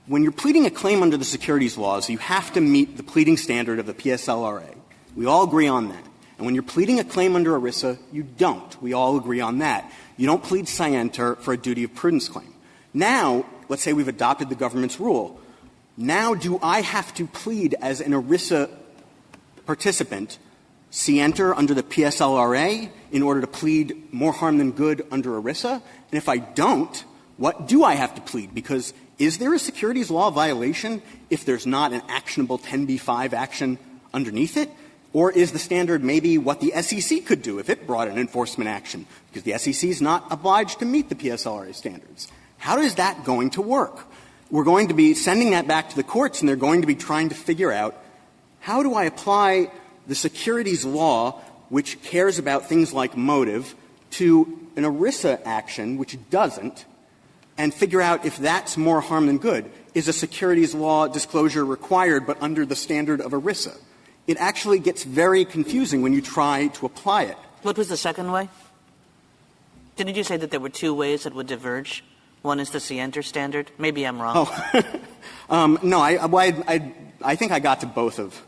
when you're pleading a claim under the securities laws, you have to meet the pleading standard of the PSLRA. We all agree on that. And when you're pleading a claim under ERISA, you don't. We all agree on that. You don't plead scienter for a duty of prudence claim. Now, let's say we've adopted the government's rule. Now do I have to plead as an ERISA participant scienter under the PSLRA in order to plead more harm than good under ERISA? And if I don't, what do I have to plead? Because is there a securities law violation if there's not an actionable 10b-5 action underneath it? Or is the standard maybe what the SEC could do if it brought an enforcement action? Because the SEC is not obliged to meet the PSLRA standards. How is that going to work? We're going to be sending that back to the courts, and they're going to be trying to figure out, how do I apply the securities law, which cares about things like motive, to an ERISA action, which doesn't, and figure out if that's more harm than good? Is a securities law disclosure required but under the standard of ERISA? It actually gets very confusing when you try to apply it. What was the second way? Didn't you say that there were two ways that would diverge? One is the Sienter standard? Maybe I'm wrong. No, I think I got to both of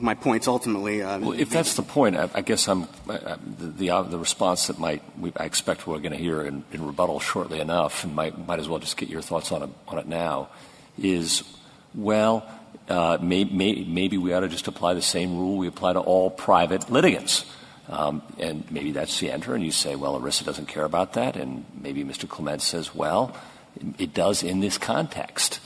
my points ultimately. Well, if that's the point, I guess the response that I expect we're going to hear in rebuttal shortly enough, and might as well just get your thoughts on it now, is, well, maybe we ought to just apply the same rule we apply to all private litigants. And maybe that's the answer, and you say, well, ERISA doesn't care about that, and maybe Mr. Clement says, well, it does in this context,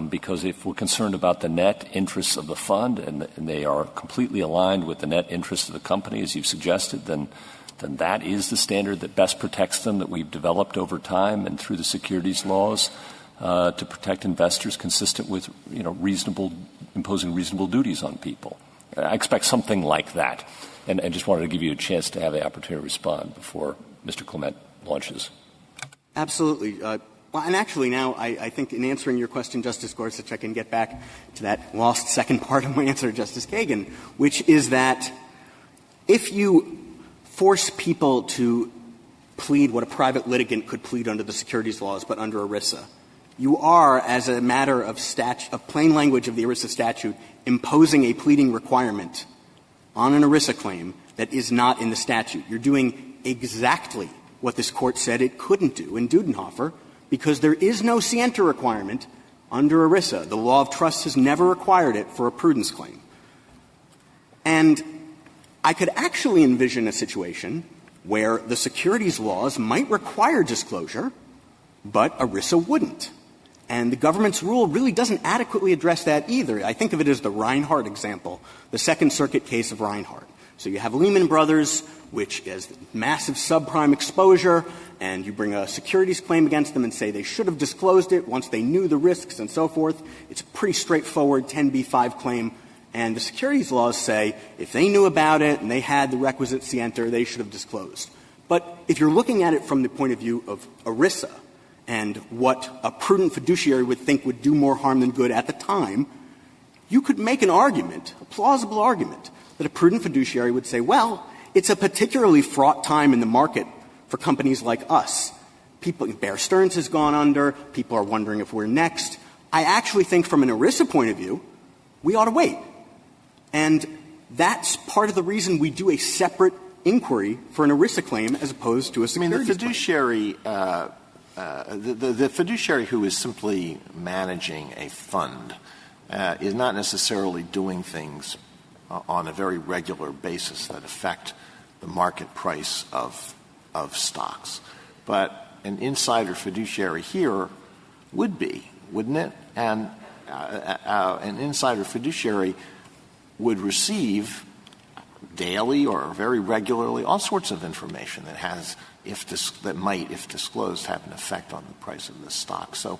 because if we're concerned about the net interests of the fund and they are completely aligned with the net interests of the company, as you've suggested, then that is the standard that best protects them, that we've developed over time and through the securities laws to protect investors consistent with, imposing reasonable duties on people. I expect something like that. And I just wanted to give you a chance to have the opportunity to respond before Mr. Clement launches. Absolutely. And actually now I think in answering your question, Justice Gorsuch, I can get back to that lost second part of my answer to Justice Kagan, which is that if you force people to plead what a private litigant could plead under the securities laws but under ERISA, you are, as a matter of plain language of the ERISA statute, imposing a pleading requirement on an ERISA claim that is not in the statute. You're doing exactly what this Court said it couldn't do in Dudenhoeffer, because there is no scienter requirement under ERISA. The law of trust has never required it for a prudence claim. And I could actually envision a situation where the securities laws might require disclosure, but ERISA wouldn't. And the government's rule really doesn't adequately address that either. I think of it as the Reinhardt example, the Second Circuit case of Reinhardt. So you have Lehman Brothers, which has massive subprime exposure, and you bring a securities claim against them and say they should have disclosed it once they knew the risks and so forth. It's a pretty straightforward 10b-5 claim. And the securities laws say if they knew about it and they had the requisite scienter, they should have disclosed. But if you're looking at it from the point of view of ERISA, and what a prudent fiduciary would think would do more harm than good at the time, you could make an argument, a plausible argument, that a prudent fiduciary would say, well, it's a particularly fraught time in the market for companies like us. Bear Stearns has gone under. People are wondering if we're next. I actually think from an ERISA point of view, we ought to wait. And that's part of the reason we do a separate inquiry for an ERISA claim as opposed to a securities the fiduciary claim. The fiduciary who is simply managing a fund is not necessarily doing things on a very regular basis that affect the market price of stocks. But an insider fiduciary here would be, wouldn't it? And an insider fiduciary would receive daily or very regularly all sorts of information that has that might, if disclosed, have an effect on the price of the stock. So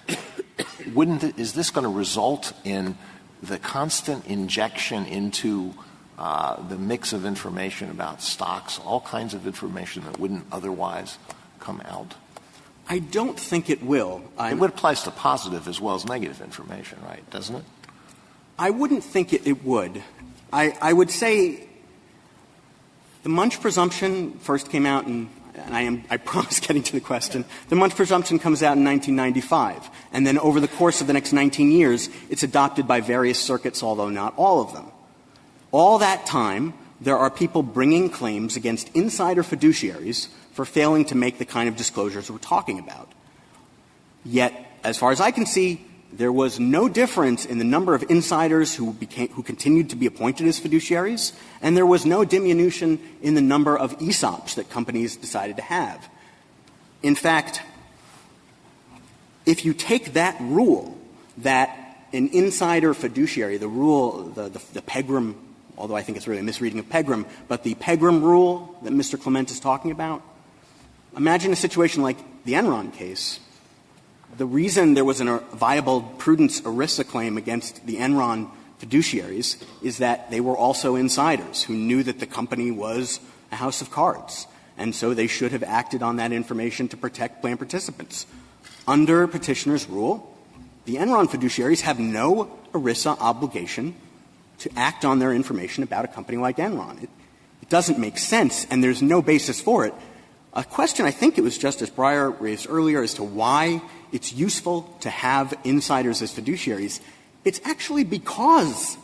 is this going to result in the constant injection into the mix of information about stocks, all kinds of information that wouldn't otherwise come out? I don't think it will. It applies to positive as well as negative information, right? Doesn't it? I wouldn't think it would. I would say the Munch presumption first came out I promise getting to the question. The Munch presumption comes out in 1995. And then over the course of the next 19 years, it's adopted by various circuits, although not all of them. All that time, there are people bringing claims against insider fiduciaries for failing to make the kind of disclosures we're talking about. Yet, as far as I can see, there was no difference in the number of insiders who continued to be appointed as fiduciaries, and there was no diminution in the number of ESOPs that companies decided to have. In fact, if you take that rule, that an insider fiduciary, the rule, the Pegram, although I think it's really a misreading of Pegram, but the Pegram rule that Mr. Clement is talking about, imagine a situation like the Enron case. The reason there was a viable prudence ERISA claim against the Enron fiduciaries is that they were also insiders who knew that the company was a house of cards, and so they should have acted on that information to protect plan participants. Under petitioner's rule, the Enron fiduciaries have no ERISA obligation to act on their information about a company like Enron. It doesn't make sense, and there's no basis for it. a question I think it was Justice Breyer raised earlier as to why it's useful to have insiders as fiduciaries. It's actually because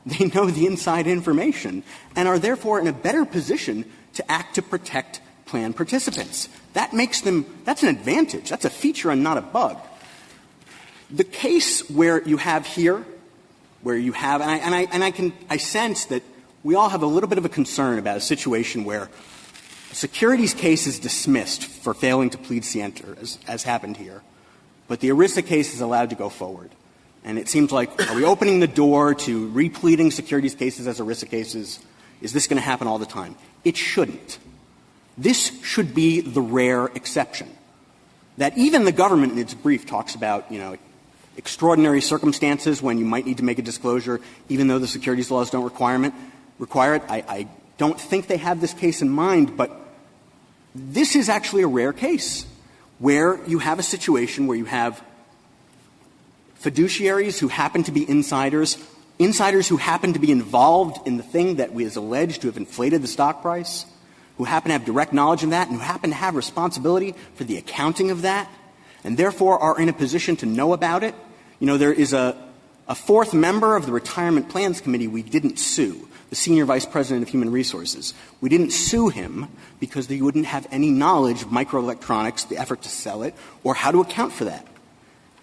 they know the inside information and are therefore in a better position to act to protect plan participants. That makes them – that's an advantage. That's a feature and not a bug. The case where you have here, where you have – I sense that we all have a little bit of a concern about a situation where a securities case is dismissed for failing to plead scienter, as happened here, but the ERISA case is allowed to go forward. And it seems like, are we opening the door to repleading securities cases as ERISA cases? Is this going to happen all the time? It shouldn't. This should be the rare exception. That even the government in its brief talks about, extraordinary circumstances when you might need to make a disclosure, even though the securities laws don't require it. I don't think they have this case in mind, but this is actually a rare case where you have a situation where you have fiduciaries who happen to be insiders who happen to be involved in the thing that is alleged to have inflated the stock price, who happen to have direct knowledge of that, and who happen to have responsibility for the accounting of that, and therefore are in a position to know about it. There is a fourth member of the Retirement Plans Committee we didn't sue, the Senior Vice President of Human Resources. We didn't sue him because he wouldn't have any knowledge of microelectronics, the effort to sell it, or how to account for that.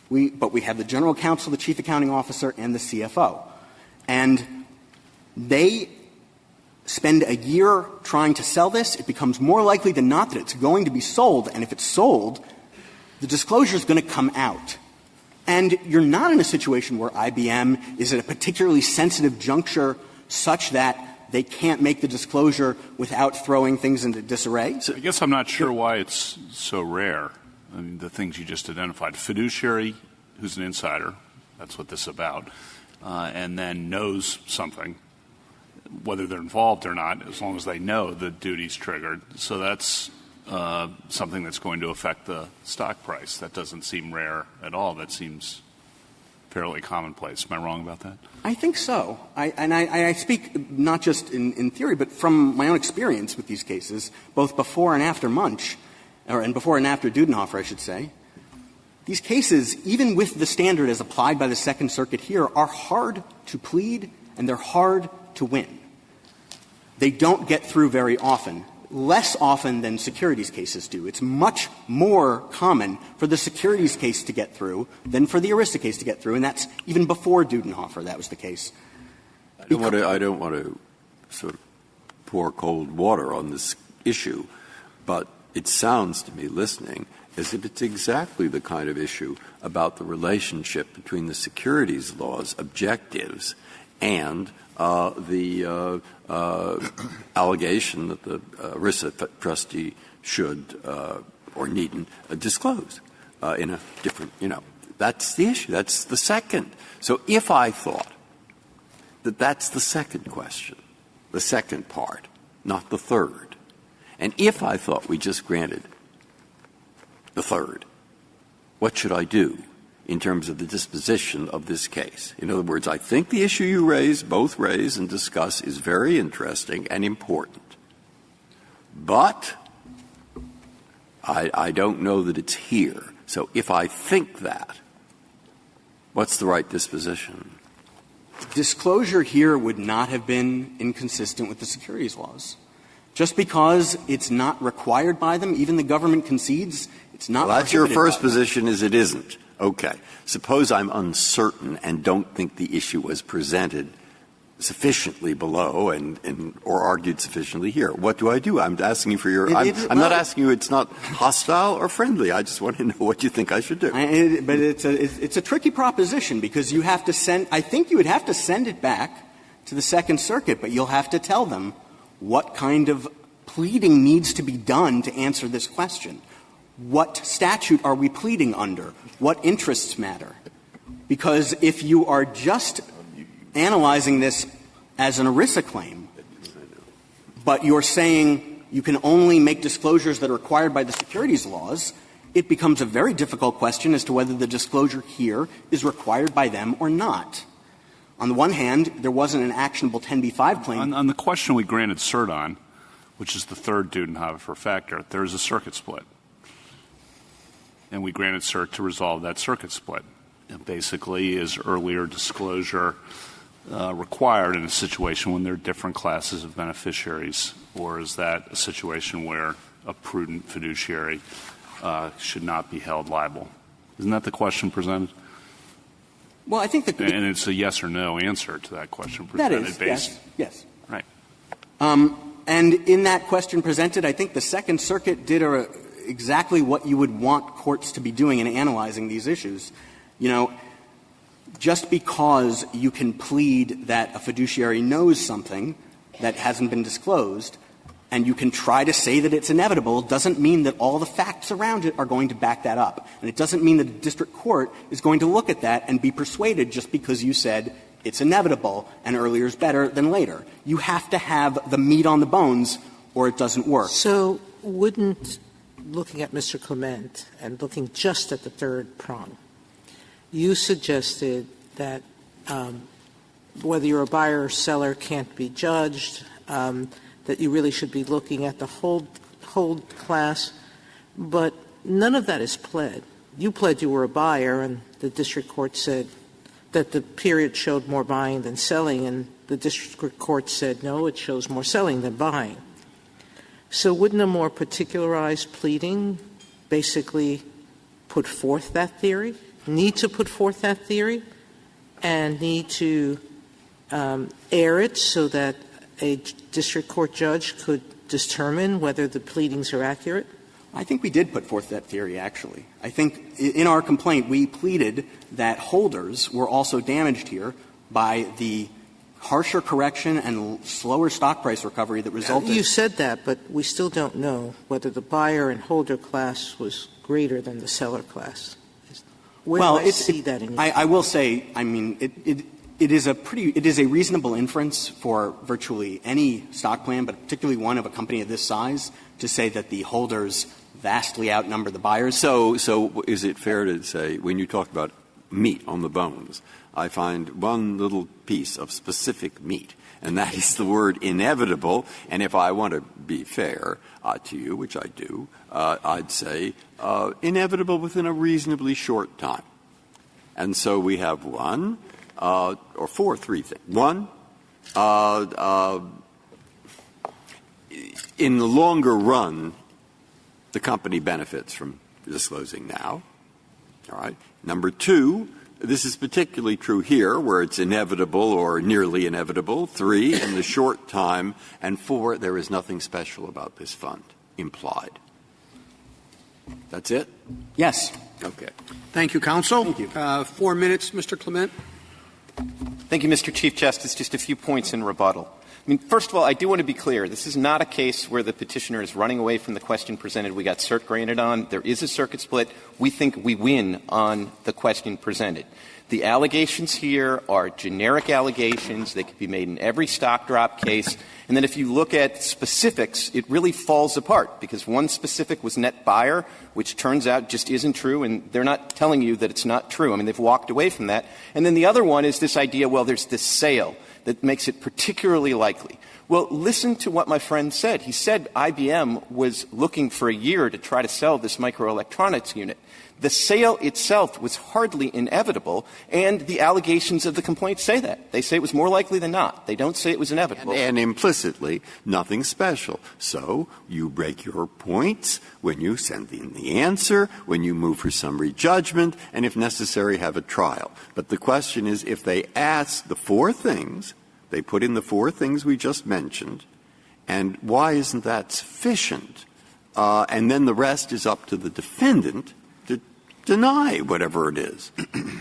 But we have the General Counsel, the Chief Accounting Officer, and the CFO. And they spend a year trying to sell this. It becomes more likely than not that it's going to be sold. And if it's sold, the disclosure is going to come out. And you're not in a situation where IBM is at a particularly sensitive juncture such that they can't make the disclosure without throwing things into disarray. I guess I'm not sure why it's so rare. I mean, the things you just identified. Fiduciary, who's an insider, that's what this is about, and then knows something, whether they're involved or not, as long as they know the duty's triggered. So that's something that's going to affect the stock price. That doesn't seem rare at all. That seems fairly commonplace. Am I wrong about that? I think so. I speak not just in theory, but from my own experience with these cases, both before and after Munch, and before and after Dudenhoeffer, I should say. These cases, even with the standard as applied by the Second Circuit here, are hard to plead and they're hard to win. They don't get through very often, less often than securities cases do. It's much more common for the securities case to get through than for the ERISA case to get through, and that's even before Dudenhoeffer that was the case. I don't want to sort of pour cold water on this issue, but it sounds to me, listening, as if it's exactly the kind of issue about the relationship between the securities laws objectives and the allegation that the ERISA trustee should or needn't disclose in a different, that's the issue. That's the second. So if I thought that that's the second question, the second part, not the third, and if I thought we just granted the third, what should I do in terms of the disposition of this case? In other words, I think the issue you both raise and discuss is very interesting and important. But I don't know that it's here. So if I think that, what's the right disposition? Disclosure here would not have been inconsistent with the securities laws. Just because it's not required by them, even the government concedes, it's not that's your first by them. position is it isn't. Okay. Suppose I'm uncertain and don't think the issue was presented sufficiently below or argued sufficiently here. What do I do? I'm asking you for your I'm not asking you it's not hostile or friendly. I just want to know what you think I should do. But it's a tricky proposition because you have to send – I think you would have to send it back to the Second Circuit, but you'll have to tell them what kind of pleading needs to be done to answer this question. What statute are we pleading under? What interests matter? Because if you are just analyzing this as an ERISA claim, but you're saying you can only make disclosures that are required by the securities laws, it becomes a very difficult question as to whether the disclosure here is required by them or not. On the one hand, there wasn't an actionable 10b-5 claim. On the question we granted cert on, which is the third Dudenhoeffer factor, there is a circuit split. And we granted cert to resolve that circuit split. And basically, is earlier disclosure required in a situation when there are different classes of beneficiaries, or is that a situation where a prudent fiduciary should not be held liable? Isn't that the question presented? Well, I think that and it's a yes or no answer to that question presented. That is, yes. Right. And in that question presented, I think the Second Circuit did exactly what you would want courts to be doing in analyzing these issues. You know, just because you can plead that a fiduciary knows something that hasn't been disclosed, and you can try to say that it's inevitable, doesn't mean that all the facts around it are going to back that up. And it doesn't mean that a district court is going to look at that and be persuaded just because you said it's inevitable and earlier is better than later. You have to have the meat on the bones or it doesn't work. So wouldn't, looking at Mr. Clement and looking just at the third prong, you suggested that whether you're a buyer or seller can't be judged, that you really should be looking at the whole class, but none of that is pled. You pled you were a buyer, and the district court said that the period showed more buying than selling, and the district court said, no, it shows more selling than buying. So wouldn't a more particularized pleading basically put forth that theory, need to put forth that theory, and need to air it so that a district court judge could determine whether the pleadings are accurate? I think we did put forth that theory, actually. I think in our complaint we pleaded that holders were also damaged here by the harsher correction and slower stock price recovery that resulted. You said that, but we still don't know whether the buyer and holder class was greater than the seller class. Where do I see that in your I will say, I mean, it is a reasonable inference for virtually any stock plan, but particularly one of a company of this size, to say that the holders vastly outnumber the buyers. So is it fair to say, when you talk about meat on the bones, I find one little piece of specific meat, and that is the word inevitable. And if I want to be fair to you, which I do, I'd say inevitable within a reasonably short time. And so we have one, three things. One, in the longer run, the company benefits from disclosing now. All right. Number two, this is particularly true here, where it's inevitable or nearly inevitable. Three, in the short time. And four, there is nothing special about this fund implied. That's it? Yes. Okay. Thank you, counsel. Thank you. 4 minutes, Mr. Clement. Thank you, Mr. Chief Justice. Just a few points in rebuttal. I mean, first of all, I do want to be clear. This is not a case where the petitioner is running away from the question presented. We got cert granted on. There is a circuit split. We think we win on the question presented. The allegations here are generic allegations. They could be made in every stock drop case. And then if you look at specifics, it really falls apart, because one specific was net buyer, which turns out just isn't true, and they're not telling you that it's not true. I mean, they've walked away from that. And then the other one is this idea, well, there's this sale that makes it particularly likely. Well, listen to what my friend said. He said IBM was looking for a year to try to sell this microelectronics unit. The sale itself was hardly inevitable, and the allegations of the complaint say that. They say it was more likely than not. They don't say it was inevitable. And implicitly, nothing special. So you break your points when you send in the answer, when you move for summary judgment, and if necessary, have a trial. But the question is, if they ask the four things, they put in the four things we just mentioned, and why isn't that sufficient? And then the rest is up to the defendant to deny whatever it is.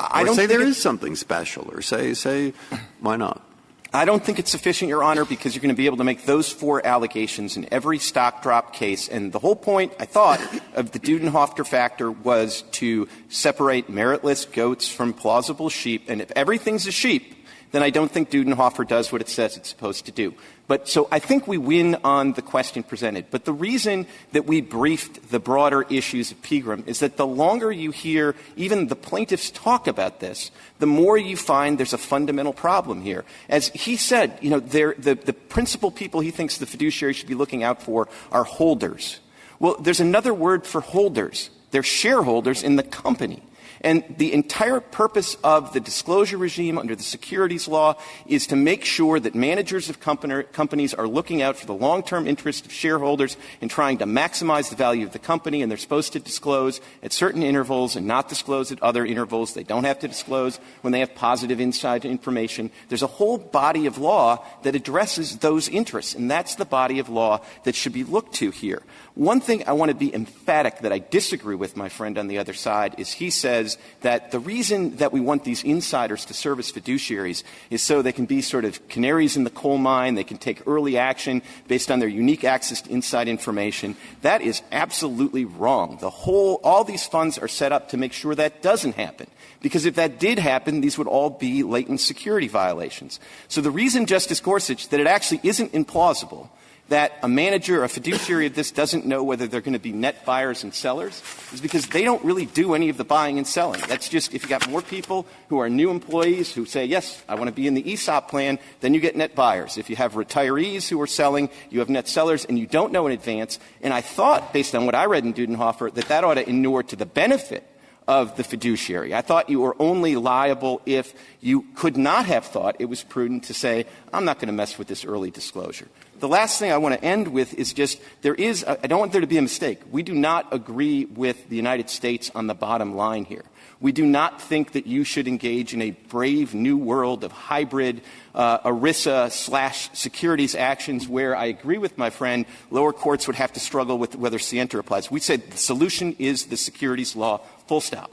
I or don't say think there is something special, or say, why not? I don't think it's sufficient, Your Honor, because you're going to be able to make those four allegations in every stock drop case. And the whole point, I thought, of the Dudenhoeffer factor was to separate meritless goats from plausible sheep. And if everything's a sheep, then I don't think Dudenhoeffer does what it says it's supposed to do. But so I think we win on the question presented. But the reason that we briefed the broader issues of Pegram is that the longer you hear even the plaintiffs talk about this, the more you find there's a fundamental problem here. As he said, the principal people he thinks the fiduciary should be looking out for are holders. Well, there's another word for holders. They're shareholders in the company. And the entire purpose of the disclosure regime under the securities law is to make sure that managers of companies are looking out for the long-term interest of shareholders and trying to maximize the value of the company, and they're supposed to disclose at certain intervals and not disclose at other intervals. They don't have to disclose when they have positive inside information. There's a whole body of law that addresses those interests, and that's the body of law that should be looked to here. One thing I want to be emphatic that I disagree with my friend on the other side is he says that the reason that we want these insiders to serve as fiduciaries is so they can be sort of canaries in the coal mine. They can take early action based on their unique access to inside information. That is absolutely wrong. All these funds are set up to make sure that doesn't happen. Because if that did happen, these would all be latent security violations. So the reason, Justice Gorsuch, that it actually isn't implausible that a manager, a fiduciary of this doesn't know whether they're going to be net buyers and sellers is because they don't really do any of the buying and selling. That's just if you got more people who are new employees who say, yes, I want to be in the ESOP plan, then you get net buyers. If you have retirees who are selling, you have net sellers, and you don't know in advance. And I thought, based on what I read in Dudenhoeffer, that ought to inure to the benefit of the fiduciary. I thought you were only liable if you could not have thought it was prudent to say, I'm not going to mess with this early disclosure. The last thing I want to end with is just I don't want there to be a mistake. We do not agree with the United States on the bottom line here. We do not think that you should engage in a brave new world of hybrid ERISA/securities actions where I agree with my friend, lower courts would have to struggle with whether scienter applies. We said the solution is the securities law, full stop.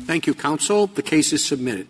Thank you, counsel. The case is submitted.